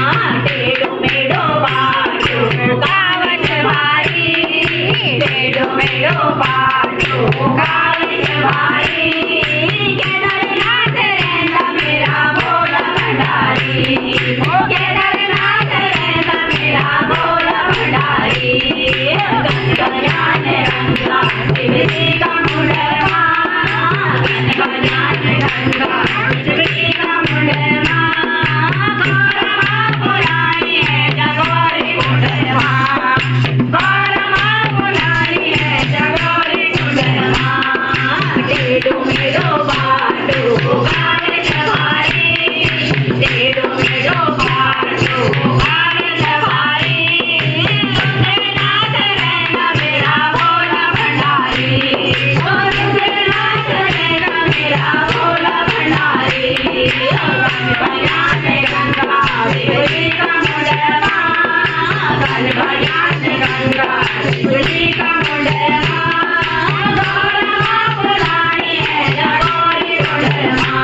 टेढ़ो मेढ़ो बाटो कावच भारी टेढ़ो मेढ़ो बाटो कावच भारी केदारनाथ रहता मेरा भोला भंडारी केदारनाथ रहता मेरा भोला भंडारी गंगायान गंगा शिवजी का मुंडवा गंगायान गंगा शिवजी का मुंडवा गौरमा पुरानी है जगोरी कुंडवा गौरमा पुरानी है जगोरी कुंडवा टेढ़ो मेढ़ो बाटो कावच भारी टेढ़ो मेढ़ो बाटो कावच भारी रुद्रनाथ रहता मेरा भोला भंडारी रुद्रनाथ रहता मेरा भोला भंडारी गंगायान गंगा शिवजी का मुंडवा गंगायान गंगा शिवजी का मुंडवा गौरमा पुरानी है जगोरी कुंडवा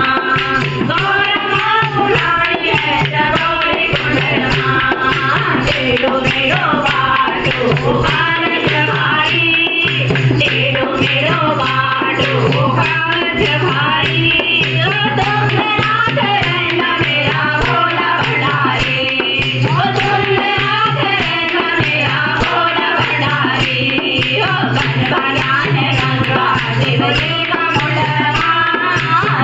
गौरमा पुरानी है जगोरी कुंडवा टेढ़ो मेढ़ो बाटो कावच भारी टेढ़ो मेढ़ो बाटो कावच भारी तुंगनाथ रहता मेरा भोला भंडारी तुंगनाथ रहता मेरा भोला भंडारी गंगायान गंगा शिवजी का मुंडवा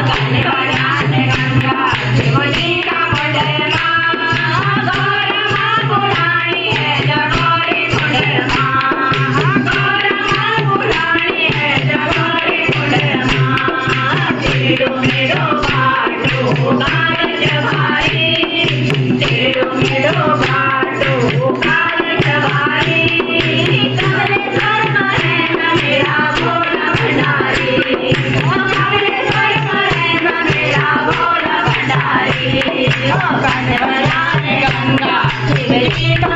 गंगायान गंगा शिवजी का मुंडवा गौरमा पुरानी है जगोरी कुंडवा गौरमा पुरानी है जगोरी कुंडवा टेढ़ो मेढ़ो बाटो कावच भारी टेढ़ो मेढ़ो बाटो कावच भारी कमलेश्वर में रहता मेरा भोला भंडारी कमलेश्वर में रहता मेरा भोला भंडारी गंगायान गंगा शिवजी का